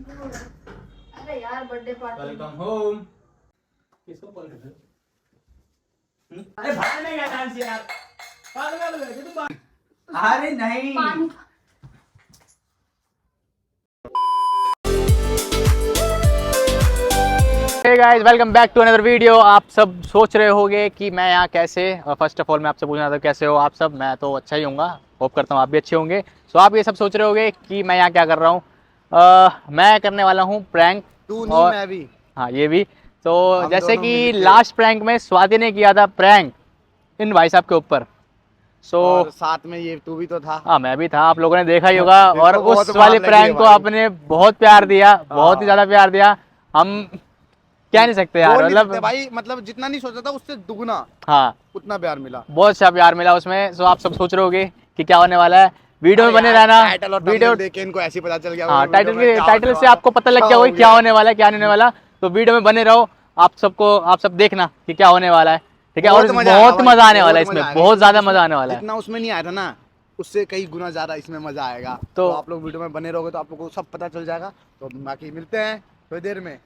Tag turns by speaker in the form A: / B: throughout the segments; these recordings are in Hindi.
A: अरे यार बर्थडे पार्टी।
B: Welcome home. किसको कॉल कर रहे हो? अरे भाग नहीं गया डांस यार। पागल है तू भाग। अरे नहीं। Hey guys, welcome back to another video. आप सब सोच रहे होंगे कि मैं यहाँ कैसे, फर्स्ट ऑफ ऑल मैं आपसे पूछना था कैसे हो आप सब। मैं तो अच्छा ही हूँगा, होप करता हूँ आप भी अच्छे होंगे। सो आप ये सब सोच रहे होंगे कि मैं यहाँ क्या कर रहा हूँ। मैं करने वाला हूँ प्रैंक।
C: तू नहीं
B: और
C: मैं भी।
B: हाँ ये भी। तो
C: हम
B: जैसे
C: दोनों
B: कि
C: मिलके।
B: लास्ट प्रैंक में स्वाति ने किया था प्रैंक इन भाई साहब के ऊपर। सो
C: और साथ में ये तू भी तो था।
B: हाँ मैं भी था, आप लोगों ने देखा ही होगा।
C: तेरे
B: और
C: को बहुत
B: उस
C: मार
B: वाले
C: लगी है
B: प्रैंक को
C: भाई।
B: आपने बहुत प्यार दिया, बहुत ही
C: हाँ।
B: ज्यादा प्यार दिया। हम कह नहीं सकते यार,
C: बोल नहीं सकते
B: मतलब
C: भाई, मतलब जितना नहीं सोचा था उससे दुगना
B: हाँ
C: उतना प्यार मिला।
B: बहुत अच्छा प्यार मिला उसमें। सो आप सब सोच रहे होगे कि क्या होने वाला है, वीडियो में
C: अरे
B: बने
C: यार,
B: रहना।
C: टाइटल और
B: वीडियो
C: थंबनेल देख के इनको ऐसे ही पता चल गया होगा
B: हाँ,
C: वीडियो में क्या
B: टाइटल
C: होने
B: से
C: वाला।
B: आपको पता लग
C: क्या
B: गया
C: हो
B: होगा क्या
C: गया।
B: होने वाला है क्या नहीं होने वाला। तो वीडियो में बने रहो। आप सब देखना कि क्या होने वाला है, ठीक है। और
C: बहुत मजा आएगा
B: बहुत
C: भाई,
B: मजा आने वाला है
C: बहुत मजा
B: इसमें,
C: आएगा।
B: बहुत ज्यादा
C: जिसमें-
B: मजा आने वाला है।
C: जितना उसमें नहीं आया था ना, उससे कई गुना ज्यादा इसमें मजा आएगा।
B: तो
C: तो आप लोग वीडियो में बने रहोगे तो आप लोगों को सब पता चल जाएगा। तो बाकी मिलते हैं थोड़ी देर में।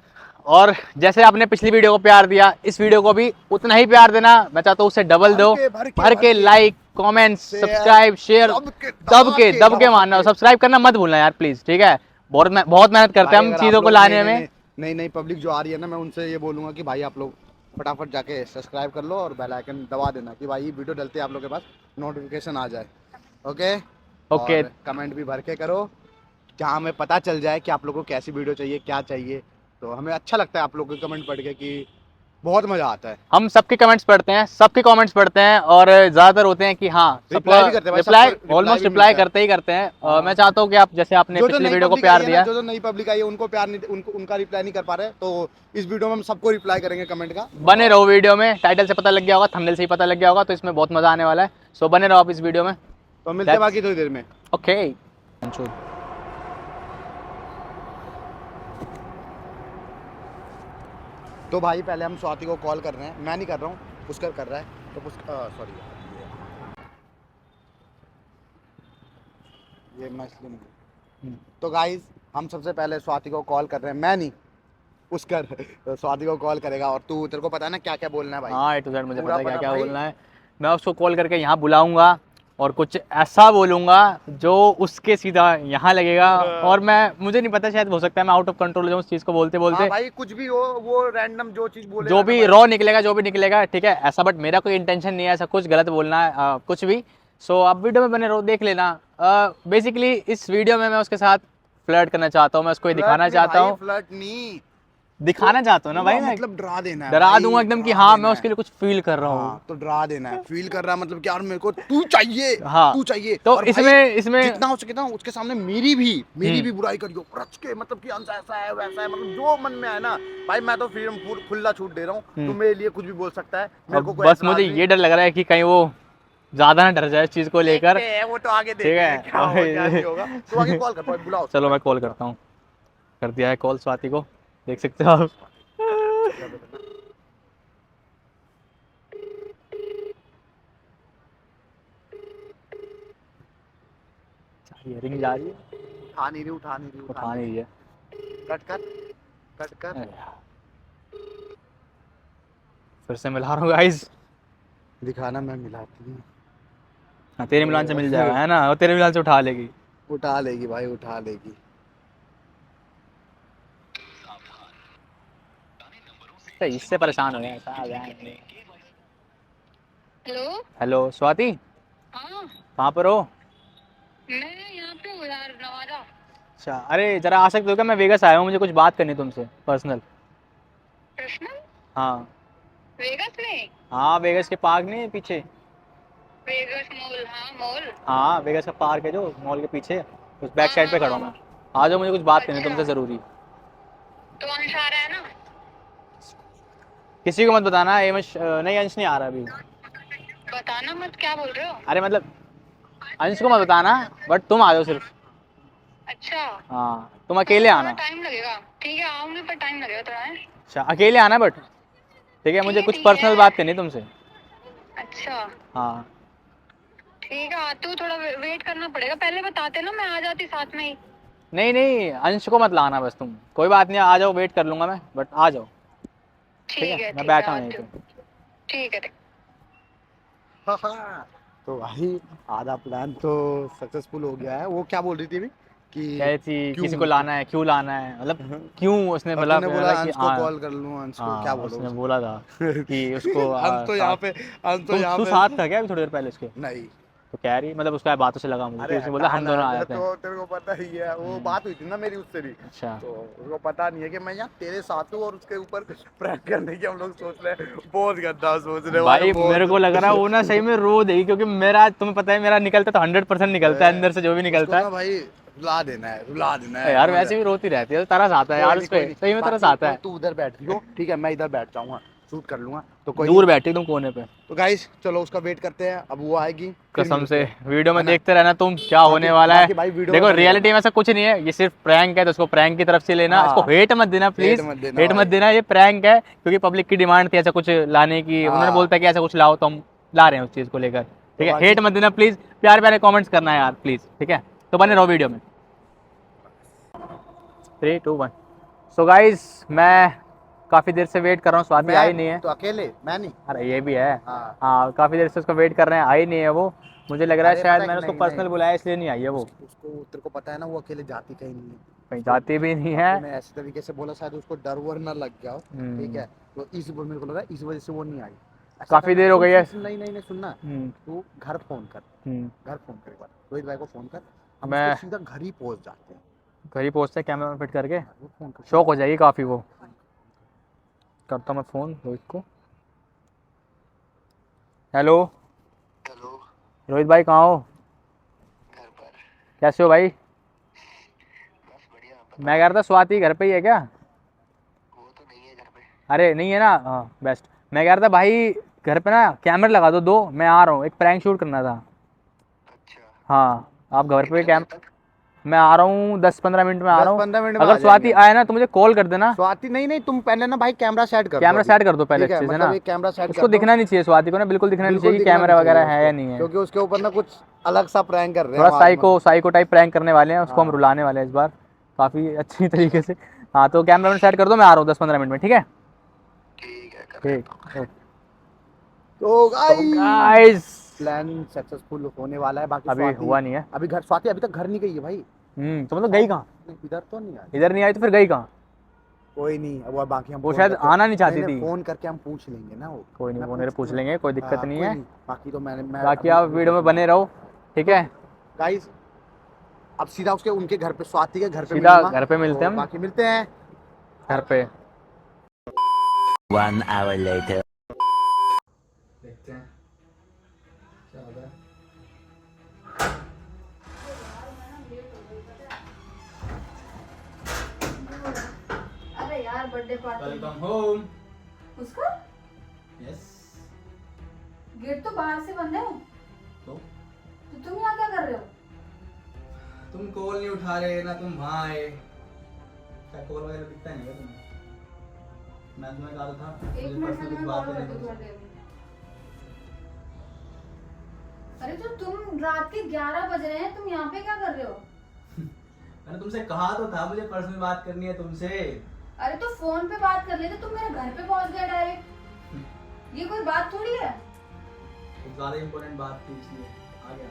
B: और जैसे आपने पिछली वीडियो को प्यार दिया, इस वीडियो को भी उतना ही प्यार देना। मैं चाहता हूँ उससे डबल दो। भर के लाइक, कमेंट्स, सब्सक्राइब, शेयर, दब के मारना। सब्सक्राइब करना मत भूलना यार प्लीज, ठीक है। बहुत मेहनत करते हैं
C: भाई
B: हम
C: अगर आप
B: चीजों को
C: लोग
B: लाने में।
C: नई नई पब्लिक जो आ रही है ना, मैं उनसे ये बोलूंगा कि भाई आप लोग फटाफट जाके सब्सक्राइब कर लो और बेल आइकन दबा देना कि भाई वीडियो डलते ही आप लोग के पास नोटिफिकेशन आ जाए। ओके।
B: ओके
C: और कमेंट भी भर के करो, जहाँ हमें पता चल जाए कि आप लोगों को कैसी वीडियो चाहिए, क्या चाहिए। तो हमें अच्छा लगता है आप लोगों के कमेंट पढ़ के कि बहुत मजा आता है।
B: हम सबके कमेंट्स पढ़ते हैं, सबके कमेंट्स पढ़ते हैं। और ज्यादातर होते हैं कि हाँ सबका
C: रिप्लाई भी करते हैं भाई,
B: रिप्लाई,
C: सबको
B: ऑलमोस्ट
C: भी
B: रिप्लाई
C: मिलता है।
B: करते ही करते हैं।
C: हाँ।
B: मैं चाहता हूँ कि आप जैसे आपने
C: जो
B: पिछली
C: नई
B: वीडियो को
C: पब्लिक आई
B: प्यार
C: है ना,
B: दिया।
C: जो नई पब्लिक आई है उनको प्यार नहीं, उनका रिप्लाई नहीं कर पा रहे, तो इस वीडियो में हम सबको रिप्लाई करेंगे कमेंट का।
B: बने रहो वीडियो में, टाइटल से पता लग गया होगा, थंबनेल से ही पता लग गया होगा। तो इसमें बहुत मजा आने वाला है। सो बने रहो आप इस वीडियो में।
C: तो मिलते हैं बाकी थोड़ी देर में।
B: ओके।
C: तो भाई पहले हम स्वाति को कॉल कर रहे हैं, मैं नहीं कर रहा हूँ, पुष्कर कर रहा है। तो सॉरी, ये मैं इसलिए नहीं। तो गाइज हम सबसे पहले स्वाति को कॉल कर रहे हैं, मैं नहीं पुष्कर। तो स्वाति को कॉल करेगा और तू, तेरे को पता है ना क्या क्या बोलना है भाई।
B: हाँ A to Z मुझे
C: पूरा
B: पता है क्या क्या
C: भाई।
B: बोलना है। मैं उसको कॉल करके यहाँ बुलाऊंगा और कुछ ऐसा बोलूंगा जो उसके सीधा यहाँ लगेगा। और मुझे नहीं पता, शायद हो सकता है मैं आउट ऑफ कंट्रोल हो जाऊँ उस चीज़ को बोलते बोलते।
C: हाँ भाई, कुछ भी हो, वो रैंडम जो चीज बोले
B: जो भी रॉ निकलेगा, जो भी निकलेगा, ठीक है ऐसा। बट मेरा कोई इंटेंशन नहीं है ऐसा कुछ गलत बोलना है, कुछ भी। सो आप वीडियो में बने रहो, देख लेना। बेसिकली इस वीडियो में मैं उसके साथ फ्लर्ट करना चाहता हूँ, मैं उसको ये दिखाना चाहता हूँ,
C: फ्लर्ट नहीं
B: दिखाना चाहता हूँ ना भाई। मैं
C: मतलब डरा देना है,
B: डरा
C: भाई,
B: दूंगा एकदम कि
C: डरा
B: हाँ
C: देना
B: मैं
C: है।
B: उसके लिए कुछ फील कर रहा हूँ।
C: हाँ, तो डरा देना है, फील कर रहा है मतलब कि यार मेरे को तू चाहिए।
B: हाँ।
C: तू चाहिए।
B: तो
C: और भाई,
B: इसमें
C: जितना हो सके ना उसके सामने मेरी भी बुराई करियो रच के, मतलब कि अंश ऐसा है वैसा है, मतलब जो मन में आए ना भाई। मैं तो फ्रीडम खुला छूट दे रहा हूँ, तू मेरे लिए कुछ भी बोल सकता है, मेरे को कोई
B: बस
C: एतराज
B: मुझे
C: नहीं।
B: ये डर लग रहा है कि कहीं वो ज्यादा ना डर जाए इस चीज को लेकर।
C: देखते हैं, वो तो आगे
B: ठीक है।
C: देखेंगे क्या होगा क्या नहीं होगा। तो आगे कॉल कर, बुलाओ।
B: चलो मैं कॉल करता हूँ। कर दिया है कॉल स्वाति को, देख सकते हो आप। ये रिंग जा रही है,
C: उठा नहीं रही।
B: उठा नहीं रही है।
C: कट कर।
B: अरे यार, फिर से मिला रहा हूँ गाइस।
C: दिखाना, मैं मिलाती हूँ।
B: हाँ तेरे मिलान से मिल जाएगा है ना, और तेरे मिलान से उठा लेगी।
C: उठा लेगी भाई, उठा लेगी।
B: तो इससे परेशान हो गया ऐसा।
A: हेलो।
B: हेलो स्वाति,
A: हाँ
B: कहाँ पर हो?
A: मैं यहाँ पे हूँ यार, नवादा।
B: अच्छा, अरे जरा आ सकते हो क्या? मैं वेगस आया हूँ, मुझे कुछ बात करनी है तुमसे पर्सनल।
A: पर्सनल?
B: हाँ
A: वेगस में?
B: हाँ, वेगस के पार्क नहीं है पीछे?
A: Vegas mall? हाँ मॉल।
B: हाँ वेगस का पार्क है जो मॉल के पीछे, उस बैक
A: हाँ
B: साइड पे
A: हाँ
B: खड़ा हूँ मैं।
A: हाँ।
B: आ जाओ, मुझे कुछ बात करनी है
A: अच्छा,
B: तुमसे ज़रूरी।
A: तो अंश आ रहा है ना?
B: किसी को मत बताना, ये नहीं अंश नहीं आ रहा अभी।
A: बताना मत, क्या बोल रहे हो?
B: अरे मतलब अंश को मत बताना, बट तुम आ जाओ सिर्फ।
A: अच्छा।
B: हाँ तुम अकेले आना।
A: टाइम लगेगा, ठीक है आऊंगी पर टाइम लगेगा थोड़ा है।
B: अच्छा अकेले आना बट, ठीक है मुझे कुछ
A: ठीक
B: पर्सनल
A: है।
B: बात करनी है तुमसे।
A: अच्छा
B: हाँ
A: ठीक है, आती हूँ, थोड़ा वेट करना पड़ेगा, पहले बताते ना मैं आ जाती साथ में ही।
B: नहीं नहीं, अंश को मत लाना बस तुम, कोई बात नहीं, आ जाओ, वेट कर लूंगा मैं, बट आ जाओ।
A: ठीक है
B: मैं
A: ठीक
B: बैठा
A: है
B: हूँ यहीं
A: आती
B: पे।
A: हूँ। ठीक है ठीक।
C: हाँ हाँ। तो भाई आधा प्लान तो सक्सेसफुल हो गया है। वो क्या बोल रही थी अभी
B: कह
C: कि
B: रही थी
C: क्यों
B: किसी को लाना है, क्यों लाना है, मतलब क्यों उसने
C: और
B: बोला,
C: तूने बोला
B: बोला कि
C: अंश को
B: हाँ।
C: कॉल कर लूँ, अंश को क्या
B: हाँ
C: बोलो
B: उसने
C: उसे?
B: बोला था कि उसको
C: अंश तो
B: साथ।
C: यहाँ पे, अंश तो यहाँ
B: तू
C: पे
B: साथ था क्या अभी थोड़ी देर पहले उसके?
C: नहीं।
B: तो कह रही, मतलब उसका बातों से लगा मुझे कि
C: अरे
B: उसने बोला हम
C: हटाना,
B: दोनों आ
C: मैं
B: जाते हैं।
C: तो तेरे को पता ही है, वो बात हुई थी ना मेरी उससे भी।
B: अच्छा।
C: तो उसको पता नहीं है कि मैं यहाँ तेरे साथ हूँ और उसके ऊपर प्रैंक करने की हम लोग सोच रहे हैं। बहुत गंदा सोच रहे हैं भाई,
B: भाई मेरे को लग रहा है वो ना सही में रो देगी, क्योंकि मेरा तुम्हें पता है मेरा निकलता तो 100% निकलता है अंदर से जो भी
C: उसको
B: निकलता
C: ना भाई रुला देना है, रुला देना
B: है
C: है,
B: यार।
C: समझ
B: वैसे
C: रहा
B: भी रोती रहती है, तरस आता है
C: कोई
B: यार
C: नहीं
B: उस
C: कोई
B: पे, सही में
C: नहीं,
B: तरस
C: बाकी
B: आता है।
C: तू उधर बैठ रही हो, ठीक है, मैं इधर बैठ जाऊंगा, शूट कर लूंगा, तो कोई
B: दूर
C: नहीं।
B: बैठी तुम कोने पे।
C: तो गाइस चलो उसका वेट करते हैं, अब वो आएगी फिर
B: कसम
C: मिलते
B: से
C: हैं,
B: वीडियो में
C: है ना?
B: देखते रहना तुम, क्या होने वाला है।
C: बाकी भाई वीडियो में
B: देखो
C: बने
B: रियलिटी
C: रहना।
B: में ऐसा कुछ नहीं है, ये सिर्फ प्रैंक है, तो उसको प्रैंक की तरफ से लेना, इसको
C: हाँ,
B: हेट मत देना प्लीज।
C: हेट मत देना
B: हेट मत
C: भाई।
B: देना, ये प्रैंक है, क्योंकि पब्लिक की डिमांड थी ऐसा कुछ लाने की, उन्होंने
C: हाँ
B: बोलता है कि ऐसा कुछ लाओ, तो हम ला रहे हैं उस चीज को लेकर।
C: तो
B: ठीक है,
C: बाकी
B: हेट मत देना प्लीज, प्यार प्यारे कमेंट्स करना है यार प्लीज, ठीक है? तो बने रहो वीडियो में। 3 2 1। सो गाइस मैं काफी देर से वेट कर रहा हूँ, स्वाति आई नहीं है।
C: तो अकेले मैं नहीं।
B: अरे ये भी है।
C: हाँ
B: हाँ काफी देर से उसको वेट कर रहे हैं, आई नहीं है वो। मुझे लग रहा है
C: अरे
B: शायद
C: पता है कि
B: मैंने उसको
C: नहीं
B: पर्सनल
C: नहीं,
B: बुलाया इसलिए नहीं आई है वो।
C: उसको तेरे को पता है ना, वो अकेले जाती कहीं नहीं है।
B: कहीं जाती भी नहीं है।
C: तूने ऐसे तरीके से बोला, शायद उसको डर वर ना लग गया हो, ठीक है? तो इस मेरे को लगा इस वजह से वो नहीं आई। ऐसा
B: काफी
C: करना,
B: देर हो गई है।
C: नहीं नहीं नहीं, सुनना, तू घर फोन कर, घर फोन कर, एक बार रोहित भाई को फोन कर, हम
B: मैं
C: उसके सीधा घर ही पहुंच जाते हैं।
B: घर ही पहुंचते हैं, कैमरा फिट करके
C: वो फोन कर,
B: शौक हो जाएगी काफी वो। करता हूँ मैं फोन रोहित को। हेलो
C: हेलो,
B: रोहित भाई, कहाँ हो?
C: घर पर।
B: कैसे हो भाई?
C: बस बढ़िया।
B: मैं कह रहा था स्वाति घर पे ही है क्या?
C: वो तो नहीं है घर पे।
B: अरे नहीं है ना, हाँ बेस्ट। मैं कह रहा था भाई घर पे ना कैमरा लगा दो 2, मैं आ रहा हूँ, एक प्रैंक शूट करना था।
C: अच्छा,
B: हाँ आप घर पे कैम मैं आ रहा हूँ 10-15 मिनट में आ रहा हूँ।
C: 10-15 मिनट में
B: अगर
C: आ
B: स्वाति
C: जाएंगे।
B: आए ना तो मुझे कॉल कर देना।
C: स्वाति नहीं नहीं, तुम पहले ना भाई कैमरा सेट कर दो,
B: कैमरा
C: अभी।
B: सेट कर दो पहले
C: ठीक है,
B: अच्छे से
C: मतलब
B: ना।
C: एक कैमरा सेट
B: उसको
C: कर दो।
B: दिखना नहीं चाहिए, स्वाति को ना बिल्कुल दिखना नहीं
C: बिल्कुल
B: चाहिए कि
C: दिखना
B: कैमरा
C: नहीं
B: वगैरह
C: चाहिए
B: है या
C: उसको,
B: नहीं है।
C: क्योंकि उसके ऊपर ना कुछ अलग सा प्रैंक कर रहे हैं
B: थोड़ा
C: हम आज।
B: साइको टाइप प्रैंक करने वाले हैं, उसको हम
C: हाँ।
B: रुलाने वाले हैं इस बार काफ़ी अच्छी तरीके से। हाँ तो कैमरा सेट कर दो, मैं आ रहा हूँ 10-15 मिनट में, ठीक है?
C: ठीक है,
B: ठीक।
C: तो
B: गाइस
C: प्लान सक्सेसफुल होने वाला है। बाकी
B: अभी
C: स्वाति
B: हुआ नहीं है।
C: अभी घर, स्वाति अभी तक घर नहीं गई है भाई।
B: तो मतलब गई कहाँ?
C: इधर तो नहीं आई।
B: इधर नहीं आई तो फिर गई कहाँ?
C: कोई नहीं, अब बाकी हम
B: वो
C: फोन
B: शायद
C: करके,
B: आना नहीं चाहती थी।
C: फोन करके हम पूछ लेंगे ना वो।
B: कोई नहीं,
C: मैं
B: वो मेरे पूछ लेंगे, कोई दिक्कत
C: हाँ,
B: नहीं
C: कोई
B: है।
C: बाकी तो मैं
B: बाकी आप वीडियो में बने रहो, ठीक है?
C: गाइस अब सीधा उसके उनके घर पे, स्वाति के घर पे
B: सीधा
C: मिलूंगा।
B: घर पे मिलते
C: तो
B: हैं हम।
C: बाकी मिलते हैं
B: घर पे।
D: 1 hour later.
B: देखते हैं क्या होता है।
E: अरे यार बर्थडे पार्टी
B: वेलकम होम।
E: उसका
B: यस।
E: गेट तो बाहर से बंद है,
B: तो
E: तुम यहाँ क्या कर रहे हो?
B: तुम कॉल नहीं उठा रहे ना, तुम वहाँ आए। क्या कॉल वगैरह दिखता नहीं है तुम्हें? मैं तुम्हें कहा था
E: एक
B: मुझे
E: मिनट
B: पर्सनल
E: में
B: कुछ
E: मैं
B: बात
E: कॉल
B: करनी
E: करती हूँ
B: है।
E: थोड़ी देर में। अरे तो तुम रात के 11 बज रहे हैं, तुम यहाँ पे क्या कर रहे हो?
B: मैंने तुमसे कहा तो था मुझे पर्सनल बात करनी है तुमसे।
E: अरे तो फोन पे बात कर लेते, तुम मेरे घर पे पहुंच गए डायरेक्ट। ये कोई बात थोड़ी है।
B: कुछ ज़्यादा इम्पोर्टेंट बात थी इसलिए आ गया।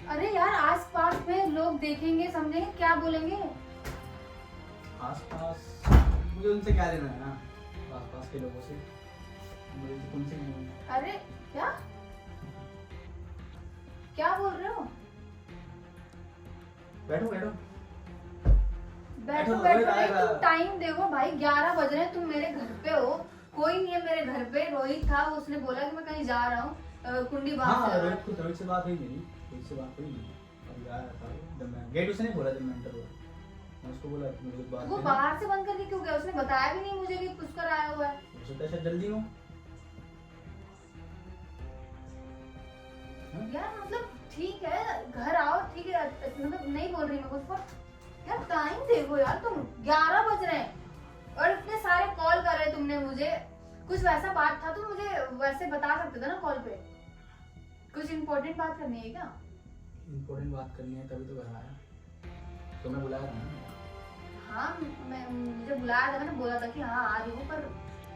E: अरे यार आस पास में लोग देखेंगे, समझेंगे, क्या बोलेंगे?
B: आसपास मुझे उनसे क्या लेना है ना, आसपास के लोगों से, मुझे तो तुमसे नहीं है।
E: अरे क्या क्या बोल रहे हो?
B: बैठो बैठो
E: बैठो
B: बैठो,
E: बैठो
B: रोहित
E: नहीं,
B: आएगा।
E: तुम टाइम देखो भाई, 11 बज रहे हैं, तुम मेरे घर पे हो। कोई नहीं है मेरे घर पे, रोहित था, उसने बोला कि मैं कहीं जा रहा हूँ, कुंडी बाहर
B: हाँ
E: से
B: रोहित से बात हुई मेरी, रोहित से बात हुई नहीं। अभी आया था जब मैं गेट, उसने नहीं खोला जब मैं एंटर हुआ, मैं उसको बोला कि मुझे बात
E: वो
B: करनी है।
E: बाहर से बंद करके क्यों गया? उसने बताया भी नहीं मुझे कि पुष्कर आया हुआ है।
B: हो सकता है शायद जल्दी हो।
E: यार मतलब ठीक है, घर आओ, ठीक है, मतलब नहीं बोल रही मैं कुछ, पर यार टाइम देखो यार, तुम 11 बज रहे हैं और इतने सारे कॉल कर रहे तुमने मुझे। कुछ वैसा बात था तो मुझे वैसे बता सकते थे ना कॉल पे। कुछ इम्पोर्टेंट बात करनी है क्या?
B: इम्पोर्टेंट बात करनी है तभी तो घर आया, तो मैं बुलाया था ना।
E: हाँ मुझे बुलाया था, मैंने बोला था कि हाँ आ रही हूँ, पर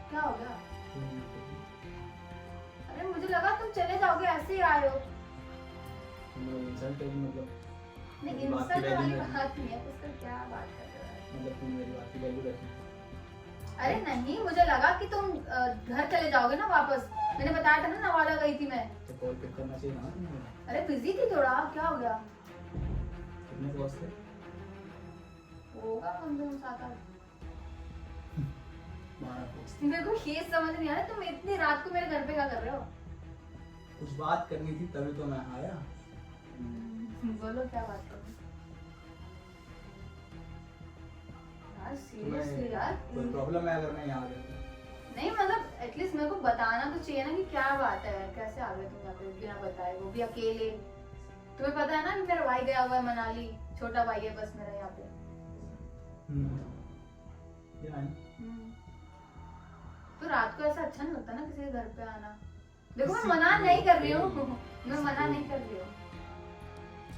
E: क्या हो गया? अरे मुझे लगा तुम चले जाओगे, ऐसे ही आए हो।
B: इंसल्ट है मतलब?
E: नहीं
B: मेरी बात की
E: इंसल्ट
B: value
E: वाली
B: नहीं।
E: बात नहीं है, उसका क्या बात कर रहे हो?
B: मतलब तुम मेरी बात की वैल्यू रखी।
E: अरे नहीं, मुझे लगा कि तुम घर चले जाओगे ना वापस। मैंने बताया था ना नवादा गई थी मैं।
B: तो कॉल पिक करना चाहिए ना तुम्हें।
E: अरे बिजी थी थोड़ा, क्या हो गया?
B: कितने दोस्त थे?
E: होगा कम से कम 7-8।
B: 12 दोस्त।
E: मेरे को ये समझ नहीं आ रहा तुम इतनी रात को मेरे घर पे क्या कर रहे हो?
B: कुछ बात करनी थी तभी तो मैं आया।
E: बोलो क्या बात करो यार, सीरियसली यार।
B: कोई प्रॉब्लम है अगर मैं यहाँ आ गया?
E: नहीं मतलब एटलीस्ट मेरे को बताना तो चाहिए ना कि क्या बात है, कैसे आ गए तुम यहाँ पे बिना बताए, वो भी अकेले। तुम्हें पता है ना कि मेरा भाई गया हुआ है मनाली, छोटा भाई है बस मेरा यहाँ पे।
B: क्या है?
E: तो रात को ऐसा अच्छा नहीं लगता ना किसी के घर पे आना। देखो मैं मना नहीं कर रही हूँ, मैं मना नहीं कर रही हूँ।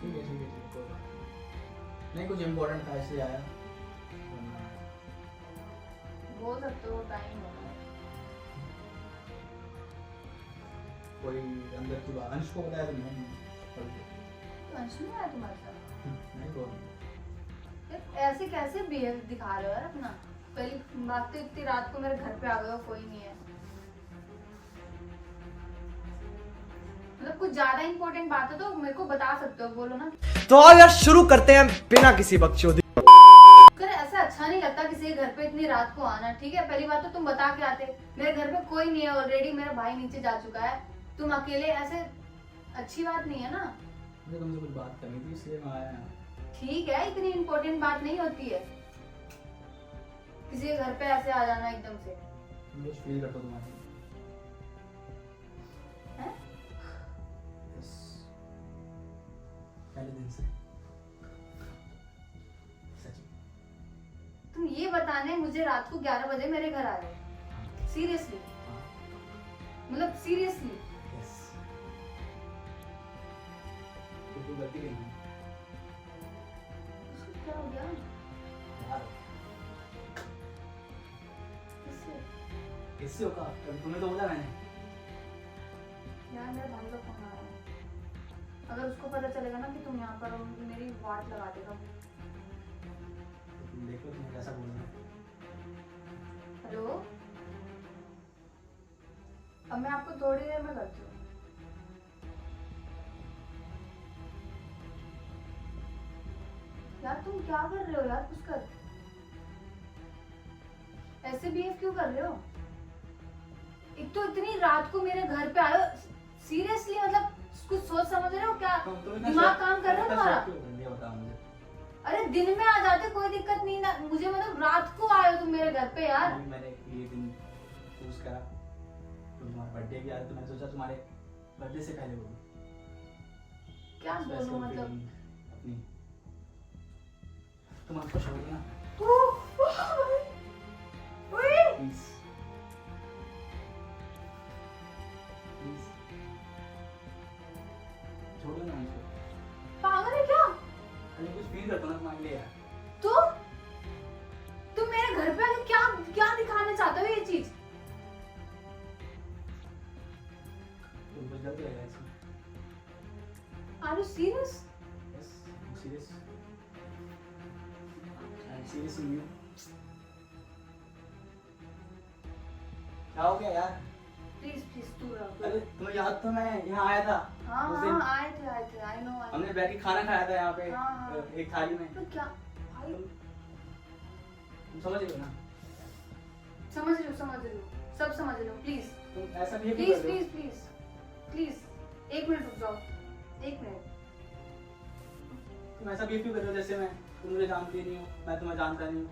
B: ठीक है ठीक है ठीक है, कोई बात नहीं। नहीं कुछ इम्पोर्टेंट था इसलिए आया।
E: बोल सकते हो टाइम हो गया।
B: कोई अंदर की बात अंश को बताया तुमने?
E: तो अंश नहीं आया तुम्हारे साथ?
B: नहीं तो
E: यार ऐसे कैसे बिहेव दिखा रहे हो यार अपना? पहली बात तो इतनी रात को मेरे घर पे आ गए हो, कोई नहीं है। मतलब कुछ ज्यादा इंपॉर्टेंट बात है तो मेरे को बता सकते हो, बोलो ना।
D: तो आओ यार शुरू करते हैं बिना किसी बकचोदी।
E: कर ऐसा अच्छा नहीं लगता किसी के घर पे इतनी रात को आना, ठीक है? पहली बात तो तुम बता के आते, मेरे घर पे कोई नहीं है ऑलरेडी, मेरा भाई नीचे जा चुका है, तुम अकेले ऐसे अच्छी बात नहीं है ना।
B: मुझे तुमसे कुछ बात करनी थी इसलिए मैं आया यहाँ।
E: ठीक है, इतनी इम्पोर्टेंट बात नहीं होती है किसी के घर पे ऐसे आ जाना एकदम से।
B: मुझे फील करता तुम्हारे
E: हैं?
B: यस पहले दिन से सच में।
E: तुम ये बताने मुझे रात को 11 बजे मेरे घर आ रहे? सीरियसली? मतलब सीरियसली?
B: यस तो कोई गलती नहीं
E: क्या हो गया?
B: यार
E: किससे?
B: किससे होगा? तुम्हें तो बोला मैंने।
E: यार मेरे भाई का फोन आ रहा है, अगर उसको पता चलेगा ना कि तुम यहाँ पर हो, मेरी वाट लगा देगा।
B: तुम देखो तुम्हें कैसा बोलना है।
E: हेलो, अब मैं आपको थोड़ी देर में करती हूँ। यार तुम क्या कर रहे हो यार? कुछ कर, ऐसे बिहेव क्यों कर रहे हो? एक तो इतनी रात को मेरे घर पे आए हो, सीरियसली मतलब कुछ सोच समझ रहे हो क्या? दिमाग काम कर रहा है तुम्हारा?
B: बता मुझे।
E: अरे दिन में आ जाते कोई दिक्कत नहीं ना, मुझे मतलब रात को आए हो तुम मेरे घर पे यार।
B: मैंने ये दिन चूज करा, तो तुम्हारा बर्थडे भी आया तो मैंने सोचा तुम्हारे बर्थडे से पहले बोलूं।
E: क्या बोलूं मतलब?
B: अपनी तुम आपको छोड़ देना प्लीज प्लीज छोड़ देना मुझको।
E: पागल है क्या?
B: अरे कुछ फील करता हूँ ना तुम्हारे लिए यार।
E: तुम मेरे घर पे आके क्या क्या दिखाना चाहते हो ये चीज?
B: तुम कुछ गलत है इसमें।
E: Are you serious?
B: Yes, I'm serious. I'm serious in you. क्या हो गया यार?
E: प्लीज प्लीज तू रहो।
B: अरे तुम्हें याद था मैं यहाँ आया था
E: हाँ
B: उस दिन?
E: हाँ आए थे आई नो।
B: हमने बैठ के खाना खाया था यहाँ पे
E: हाँ।
B: एक थाली में।
E: तो क्या भाई?
B: तुम समझ रहे हो ना?
E: समझ रही हूँ सब समझ रही हूँ। प्लीज
B: तुम ऐसा भी
E: please please please please 1 minute रुक जाओ, 1 मिनट।
B: तुम ऐसा भी क्यों कर रहे हो जैसे मैं तुम मुझे जानती नहीं हो, मैं तुम्हें जानता नहीं हूँ।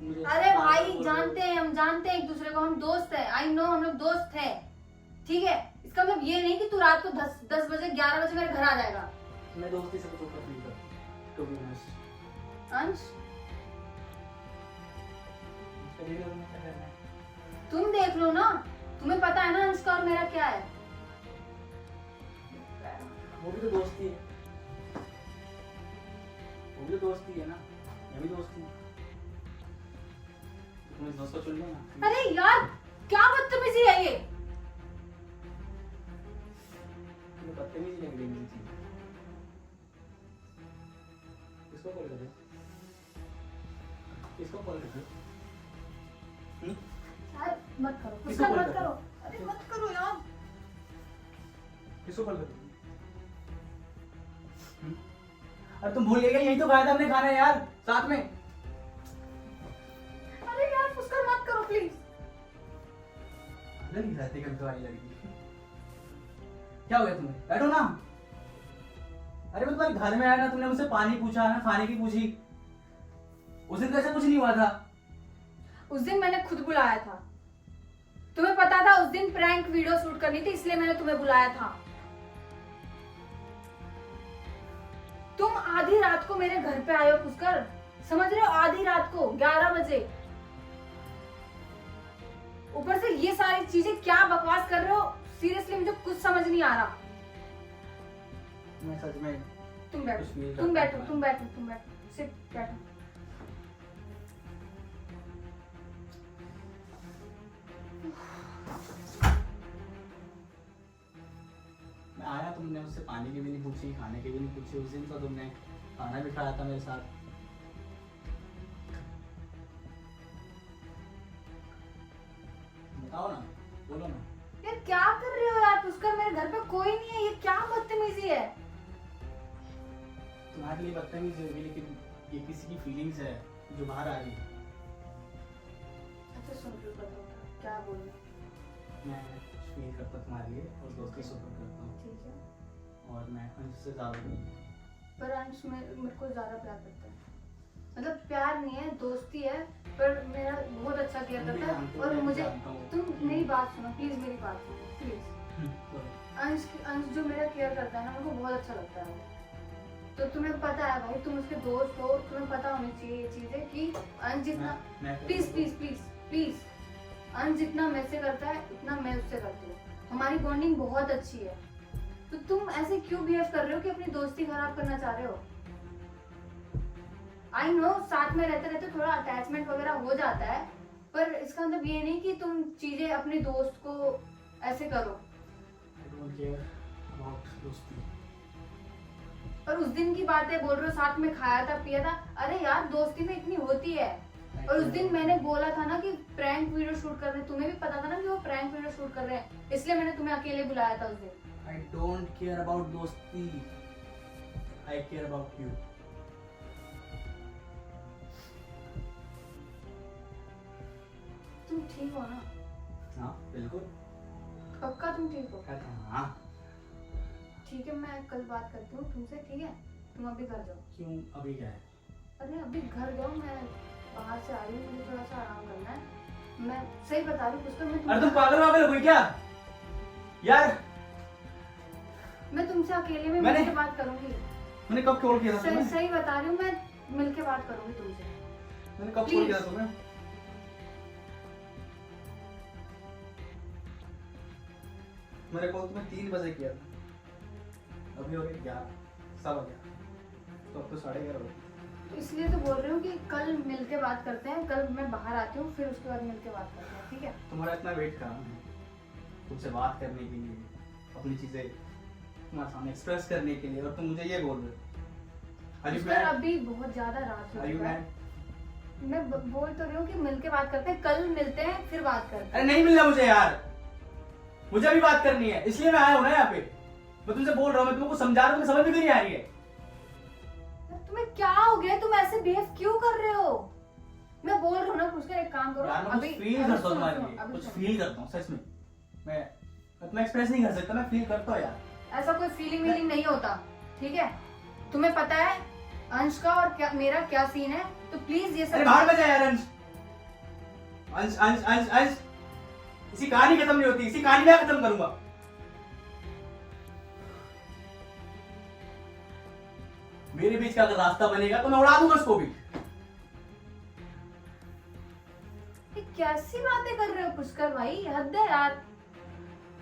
B: मुझे
E: अरे भाई जानते हैं, हम जानते हैं एक दूसरे को, हम दोस्त हैं। आई नो हम लोग दोस्त हैं, ठीक है? इसका मतलब ये नहीं कि तू रात को 10 बजे 11 बजे मेरे घर आ जाएगा।
B: मैं दोस्ती से कुछ ऊपर फील करता टू बी ऑनेस्ट।
E: अंश
B: क्या करना है?
E: तुम देख लो ना, तुम्हें पता है ना अंश का और मेरा क्या है।
B: वो भी तो दोस्ती है, वो भी तो दोस्ती है ना, मैं भी दोस्ती हूँ। तुम इस दोस्त को चुन लो ना।
E: अरे यार क्या बदतमीजी है ये।
B: तुम्हें बदतमीजी लग रही है मुझे। किसको कॉल कर रहे हो? किसको कॉल कर रहे हो?
E: यार मत करो,
B: किसको
E: पुष्कर
B: कॉल
E: मत
B: कर रहे
E: करो,
B: हो?
E: अरे मत करो यार।
B: किसको कॉल कर रहे हो?
F: अरे तुम भूल गए क्या? यही तो खाया था हमने खाना यार साथ में।
E: अरे यार पुष्कर मत करो प्लीज।
F: नहीं रहती कभी तुम्हारी लड़की। क्या हो गया तुम्हें? बैठो ना। अरे मैं तुम्हारे घर में आया ना, तुमने मुझसे पानी पूछा ना, खाने की पूछी। उस दिन तो ऐसा कुछ नहीं हुआ था।
E: उस दिन मैंने खुद बुलाया था, तुम्हें पता था उस दिन प्रैंक वीडियो शूट करनी थी, इसलिए मैंने तुम्हें बुलाया था। तुम आधी रात को मेरे घर पे आए हो पुष्कर, समझ रहे हो? आधी रात को 11 बजे। ऊपर से ये सारी चीजें क्या बकवास कर रहे हो, सीरियसली मुझे कुछ समझ नहीं आ रहा।
F: मैं सच में
E: तुम बैठो,
F: कुछ feel
E: तुम
F: करता
E: बैठो,
F: हूँ।
E: तुम बैठो, तुम बैठो, सिट बैठो।
F: मैं आया, तुमने मुझसे पानी की भी नहीं पूछी, खाने की भी नहीं पूछी। उस दिन तो तुमने खाना भी खाया था मेरे साथ। बताओ ना, बोलो ना।
E: यार क्या कर रहे हो यार पुष्कर, मेरे घर पे कोई नहीं है, ये क्या बदतमीजी है।
F: तुम्हारे लिए बदतमीजी होगी, लेकिन ये किसी की फीलिंग्स है जो बाहर आ रही है।
E: अच्छा सुन लो, क्या बोल रहे हो?
F: मैं फील करता तुम्हारे लिए और दोस्त की सपोर्ट करता हूँ,
E: ठीक है,
F: और मैं अंश से ज़्यादा
E: पर अंश मेरे को ज्यादा प्यार करता है। मतलब प्यार नहीं है, दोस्ती है, पर मेरा बहुत अच्छा केयर करता है। और मुझे तुम मेरी बात सुनो प्लीज, मेरी बात सुनो प्लीज। अंश जो मेरा केयर करता है ना, मेरे को बहुत अच्छा लगता है। तो तुम्हें पता है भाई, तुम उसके दोस्त हो, तुम्हें पता होनी चाहिए ये चीजें कि अंश जितना, प्लीज प्लीज प्लीज प्लीज, अंश जितना मैं से करता है उतना मैं उससे करती हूँ। हमारी बॉन्डिंग बहुत अच्छी है। तो तुम ऐसे क्यों बिहेव कर रहे हो कि अपनी दोस्ती खराब करना चाह रहे हो? आई नो साथ में रहते रहते थोड़ा अटैचमेंट वगैरह हो जाता है, पर इसका मतलब ये नहीं कि तुम चीजें अपने दोस्त को ऐसे करो।
F: I don't care about दोस्ती।
E: और उस दिन की बातें बोल रहे हो, साथ में खाया था पिया था। अरे यार दोस्ती में इतनी होती है। और उस दिन मैंने बोला था ना कि प्रैंक वीडियो शूट कर रहे हैं, तुम्हें भी पता था ना कि वो प्रैंक वीडियो शूट कर रहे हैं, इसलिए मैंने तुम्हें अकेले बुलाया था उस दिन।
F: I don't care about दोस्ती। I care about you।
E: तुम ठीक हो ना?
F: हाँ बिल्कुल।
E: पक्का तुम ठीक हो?
F: हाँ।
E: ठीक है, मैं कल बात करती हूँ तुमसे, ठीक है? तुम अभी घर जाओ।
F: क्यों अभी क्या है?
E: अरे अभी घर जाओ, मैं बाहर से आ रही हूँ, मुझे थोड़ा सा आराम करना है। मैं सही बता रही हूँ पुष्कर,
F: अरे तुम पागल वागल हो गई क्या यार?
E: मैं तुमसे अकेले में
F: मैंने-
E: मिलकर बात करूंगी।
F: मैंने कब कॉल किया था
E: सही
F: तुम्हें?
E: सही बता रही हूँ, मैं मिलके बात करूंगी तुमसे।
F: मैंने कब कॉल
E: Please।
F: किया था तुम्हें? मैंने कॉल तुम्हें 3 बजे किया था। अभी हो गए 11, सब हो गया, तो अब तो 11:30 हो गए।
E: तो इसलिए तो बोल रही हूँ कि कल मिलके बात करते हैं। कल मैं बाहर आती हूँ, फिर उसके बाद मिलके बात करते हैं, ठीक है?
F: तुम्हारा इतना वेट करा मैं तुमसे बात करने के लिए, अपनी चीजें तुम्हारे सामने एक्सप्रेस करने के लिए, और तुम मुझे ये बोल रहे हो। Are you
E: Pushkar
F: mad?
E: अभी बहुत ज्यादा रात हो
F: Are you
E: चुका है।
F: mad?
E: मैं बोल तो रही हूँ कि मिलके बात करते हैं, कल मिलते हैं फिर बात करते
F: अरे नहीं मिलना मुझे यार, मुझे अभी बात करनी है, इसलिए मैं आया हूँ ना यहाँ पे। मैं तुमसे बोल रहा हूँ, मैं तुमको समझा रहा हूँ, समझ में क्यों नहीं आ रही है?
E: हैं। तुम्हें क्या हो गया? तुम ऐसे बिहेव क्यों कर रहे हो? मैं बोल रही हूँ ना पुष्कर, एक काम करो
F: यार मैं कुछ फील
E: अभी
F: करता हूँ
E: सुनो,
F: तुम्हारे
E: सुनो,
F: लिए,
E: अभी
F: कुछ
E: सुनो।
F: फील करता हूँ सच में। मैं इतना एक्सप्रेस नहीं कर सकता, मैं फील करता हूँ यार।
E: ऐसा कोई फीलिंग वीलिंग नहीं होता, ठीक है? तुम्हें पता है अंश का और क्या मेरा क्या सीन है, तो प्लीज ये
F: अरे
E: सब
F: बाहर में जा यार। अंश अंश अंश अंश अंश, इसी कहानी खत्म नहीं होती, इसी कहानी में खत्म करूंगा। मेरे बीच का अगर रास्ता बनेगा तो मैं उड़ा दूंगा उसको भी।
E: ये कैसी बातें कर रहे हो पुष्कर भाई, हद है यार।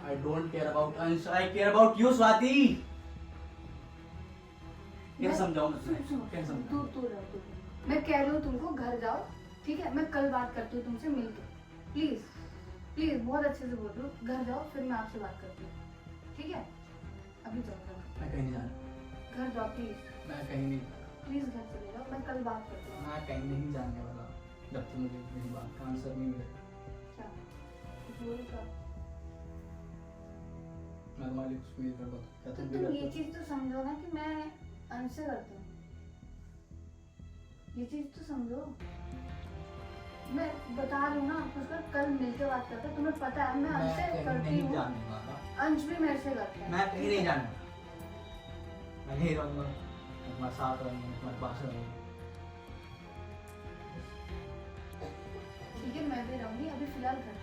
F: I don't care about अंश, I care about you Swati. क्या समझाऊं मैं
E: सुन
F: तुम्हें?
E: सुन
F: क्या समझाऊं?
E: दूर दूर रहो, दूर। मैं कह रही हूँ तुमको घर जाओ, ठीक है, मैं कल बात करती हूँ तुमसे मिल के। प्लीज प्लीज बहुत अच्छे से बोल रही हूँ, घर जाओ फिर मैं आपसे बात करती हूँ, ठीक है? अभी जाओ घर।
F: मैं कहीं नहीं जाना,
E: घर जाओ प्लीज,
F: मैं कहीं नहीं,
E: प्लीज घर चले जाओ, मैं कल बात करती हूँ।
F: मैं कहीं नहीं जाने वाला जब तक मुझे मेरी बात का आंसर नहीं मिलेगा।
E: क्या कुछ बोलो क्या?
F: मैं तुम्हारे लिए कुछ फील करता हूँ क्या
E: तो
F: तुम
E: तुम ये
F: भी
E: चीज तो समझो ना कि मैं अंश से करती हूँ, ये चीज तो समझो। मैं बता रही हूँ ना, उसका कल मिलके बात करते हैं, तुम्हें पता है मैं अंश से
F: कहीं
E: करती
F: नहीं
E: हूँ,
F: जाने वाला,
E: अंश भी मेरे से करता है।
F: मैं कहीं नहीं जाने वाला, मैं यहीं रहूँगा, मैं तुम्हारे साथ रहूँगा, तुम्हारे पास रहूँगा।
E: ठीक है, मैं भी रहूंगी, अभी फिलहाल घर।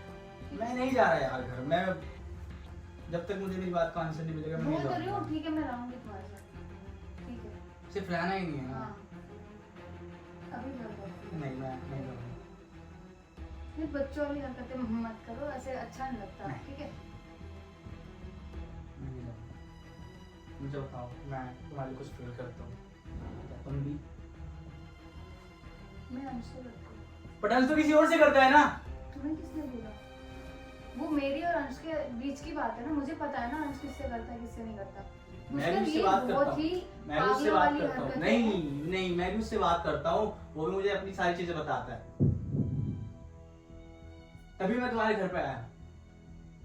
F: मैं नहीं जा रहा यार घर, मैं जब तक मुझे मेरी बात का आंसर नहीं मिलेगा मैं
E: बोल
F: नहीं
E: तो रही हूँ,
F: जाऊँगा।
E: ठीक है मैं रहूंगी तुम्हारे साथ, ठीक है?
F: सिर्फ रहना ही नहीं है ना।
E: हाँ अभी घर जाओ।
F: नहीं मैं नहीं रहूँगा।
E: नहीं बच्चों वाली हरकतें मत करो, ऐसे अच्छा नहीं लगता,
F: नहीं।
E: ठीक है?
F: मैं नहीं रहूँगा। मुझे बताओ, मैं तुम्हारे लिए कुछ फील करता हूँ क्या तुम भी?
E: मैं अंश से करती हूँ।
F: बट अंश तो किसी और से करता है ना।
E: तुम्हें किसने बोला? वो मेरी और अंश के बीच की बात है ना, मुझे पता है ना अंश किससे करता है किससे नहीं करता।
F: मैं भी
E: उसका
F: उससे
E: ये
F: बात करता
E: बहुत
F: हूँ,
E: ही
F: मैं भी उससे
E: पागलों
F: बात
E: वाली
F: करता हूँ।
E: हरकतें
F: नहीं
E: हैं।
F: नहीं मैं भी उससे बात करता हूँ, वो भी मुझे अपनी सारी चीजें बताता है। तभी मैं तुम्हारे घर पे आया,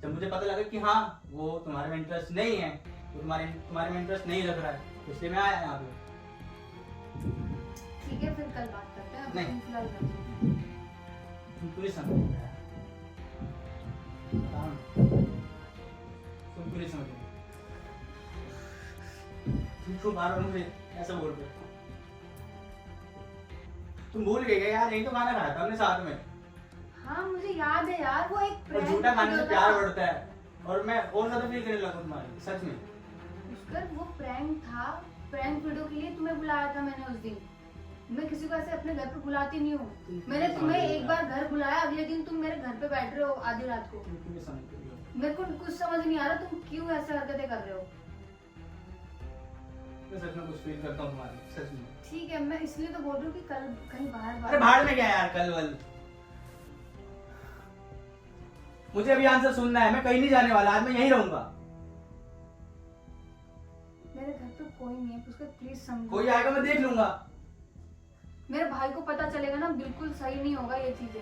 F: जब मुझे पता लगा कि हाँ वो तुम्हारे में इंटरेस्ट नहीं है, वो तुम्हारे में इंटरेस्ट नहीं रख रहा है, इसलिए मैं आया यहाँ पे।
E: ठीक है फिर कल बात करते हैं, अभी
F: नहीं।
E: तुम फिलहाल घर जाओ।
F: तुम क्यों नहीं समझ रहे? बताओ ना। तुम क्यों नहीं समझ रहे? तुम क्यों बार बार मुझे ऐसा बोल रहे हो? तुम भूल गए क्या यार, यही तो खाना खाया था हमने साथ में।
E: हाँ मुझे याद है यार, वो एक
F: और
E: prank
F: झूठा खाने से
E: video
F: प्यार
E: था।
F: बढ़ता है, और मैं और ज्यादा फील करने लगा तुम्हारी, सच में।
E: पुष्कर वो प्रैंक था, प्रैंक वीडियो के लिए तुम्हें बुलाया था मैंने उस दिन। मैं किसी को ऐसे अपने घर पे बुलाती नहीं हूँ। मैंने तुम्हें एक बार घर बुलाया, अगले दिन तुम मेरे घर पे बैठ रहे हो आधी रात को।
F: तुम क्यों नहीं समझ रही हो?
E: मेरे को कुछ समझ नहीं आ रहा तुम क्यों ऐसे हरकतें कर रहे हो।
F: मैं सच में कुछ फील करता हूँ तुम्हारी, सच में।
E: ठीक है मैं इसलिए तो बोल रही हूँ कि कल कहीं बाहर
F: अरे बाहर में क्या है यार, कल वल मुझे अभी आंसर सुनना है, मैं कहीं नहीं जाने वाला, आज मैं यहीं रहूंगा।
E: मेरे घर पे कोई नहीं है पुष्कर, प्लीज समझो।
F: कोई आएगा मैं देख लूंगा।
E: मेरे भाई को पता चलेगा ना, बिल्कुल सही नहीं होगा ये चीजें।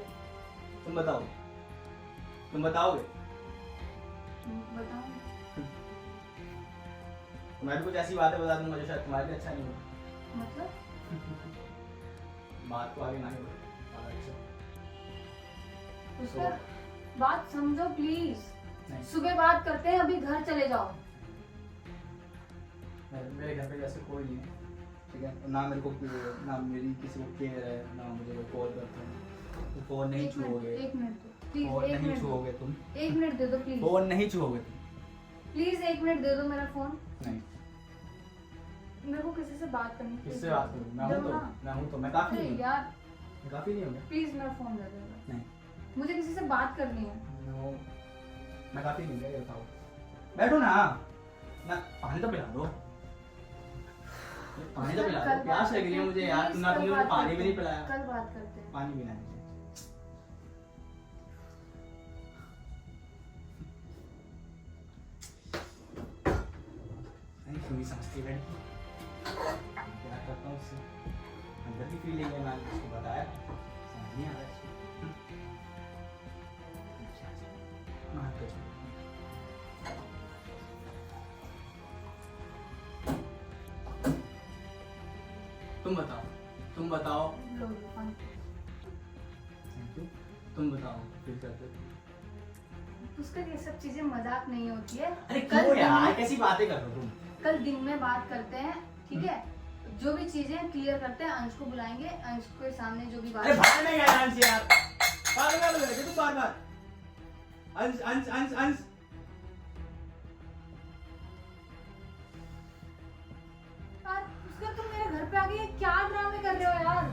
F: तुम बताओ, तुम बताओगे?
E: बताओ
F: मैं भी कुछ ऐसी बातें बता दूंगा जो शायद तुम्हारे लिए अच्छा नहीं होगा।
E: मतलब
F: बात को आगे ना ही बढ़े। अच्छा।
E: पुष्कर बात समझो प्लीज।
F: नहीं।
E: सुबह बात करते हैं, अभी घर चले जाओ।
F: मेरे घर पे जैसे कोई नहीं है, ठीक है? ना मेरे को ना मेरी किसी को केयर है, ना मुझे कोई कॉल करते हैं। तो फोन नहीं छुओगे,
E: एक मिनट दो प्लीज,
F: फोन
E: एक
F: नहीं
E: मिनट दो।
F: छुओगे तुम,
E: एक मिनट दे दो प्लीज,
F: फोन नहीं छुओगे तुम।
E: प्लीज एक मिनट दे दो मेरा फोन।
F: नहीं।
E: मेरे को किसी से बात करनी है।
F: किससे बात करूं? मैं हूं
E: दो
F: तो,
E: ना।
F: मैं हूं तो, मैं काफी
E: अरे
F: नहीं हूं।
E: यार
F: मैं काफी नहीं हूं क्या?
E: प्लीज मेरा फोन दे दो।
F: नहीं।
E: मुझे किसी से बात करनी है।
F: नो, मैं काफी नहीं हूं, ये बताओ। बैठो ना, पानी तो पिला दो। पानी तो पिला दो,
E: कल
F: प्यास
E: बात
F: लग रही है
E: करते
F: मुझे
E: हैं,
F: यार,
E: please,
F: तुमने
E: कल
F: मुझे
E: बात
F: पानी भी
E: करते
F: नहीं
E: हैं।
F: पिलाया।
E: कल बात करते हैं।
F: पानी पीना है मुझे। नहीं क्यों नहीं समझती लड़की, प्यार करता हूँ उससे, अंदर की फीलिंग है, मैंने उसको बताया, समझ नहीं आ रहा इसको। हाँ, तो तुम बताओ,
E: लो, लो, पानी।
F: थैंक यू, तुम बताओ फिर करते।
E: पुष्कर ये सब चीजें मजाक नहीं होती है।
F: अरे
E: कल
F: क्यों
E: दिन
F: यार,
E: में-
F: कैसी बातें कर रहे हो तुम?
E: कल दिन में बात करते हैं, ठीक है? जो भी चीजें क्लियर करते हैं, अंश को बुलाएंगे, अंश के सामने जो भी बात।
F: अरे भाग नहीं गया अंश यार, पागल हो गए तुम बार बार। अंश अंश अंश अंश,
E: यार पुष्कर तुम मेरे घर पे आके ये क्या ड्रामे कर रहे हो यार?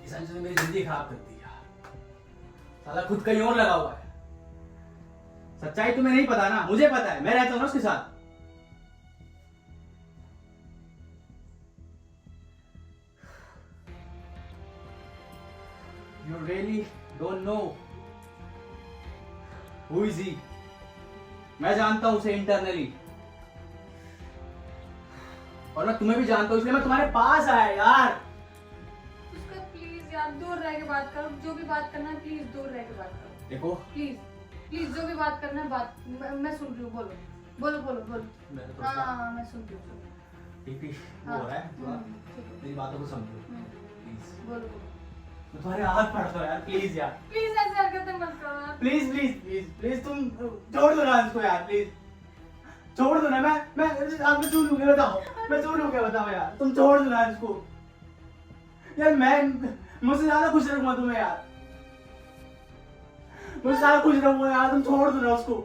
F: इस अंश ने मेरी जिंदगी खराब कर दी यार, साला खुद कहीं और लगा हुआ है। सच्चाई तुम्हें नहीं पता ना, मुझे पता है, मैं रहता हूँ ना उसके साथ। You really don't know who is he? मैं जानता हूँ उसे इंटरनली, और मैं तुम्हें भी जानता हूँ, इसलिए मैं तुम्हारे पास आया यार।
E: उसका प्लीज यार दूर रह के बात करो, जो भी बात करना है प्लीज दूर रह के बात करो।
F: देखो
E: प्लीज प्लीज जो भी बात करना है बात, मैं सुन रही हूँ, बोलो बोलो बोलो बोलो।
F: मैं तो थोड़ा सा
E: हाँ मैं सुन रही हूँ।
F: ठीक वो हो रहा है थोड़ा,
E: ठीक है।
F: मेरी बातों को समझो प्लीज।
E: बोलो बोलो।
F: मैं तुम्हारे हाथ पड़ता हूँ यार, प्लीज यार,
E: प्लीज ऐसे हरकतें मत करो यार।
F: प्लीज प्लीज प्लीज प्लीज, तुम छोड़ दो ना इसको यार, प्लीज छोड़ दो ना। मैं आप चूर लूंगे, बताओ मैं चूर लूंगे, बताओ यार, तुम छोड़ दो ना इसको यार। मैं मुझसे ज्यादा खुश रहूंगा तुम्हें यार, मुझसे ज्यादा खुश रहूंगा यार, तुम छोड़ दो ना उसको।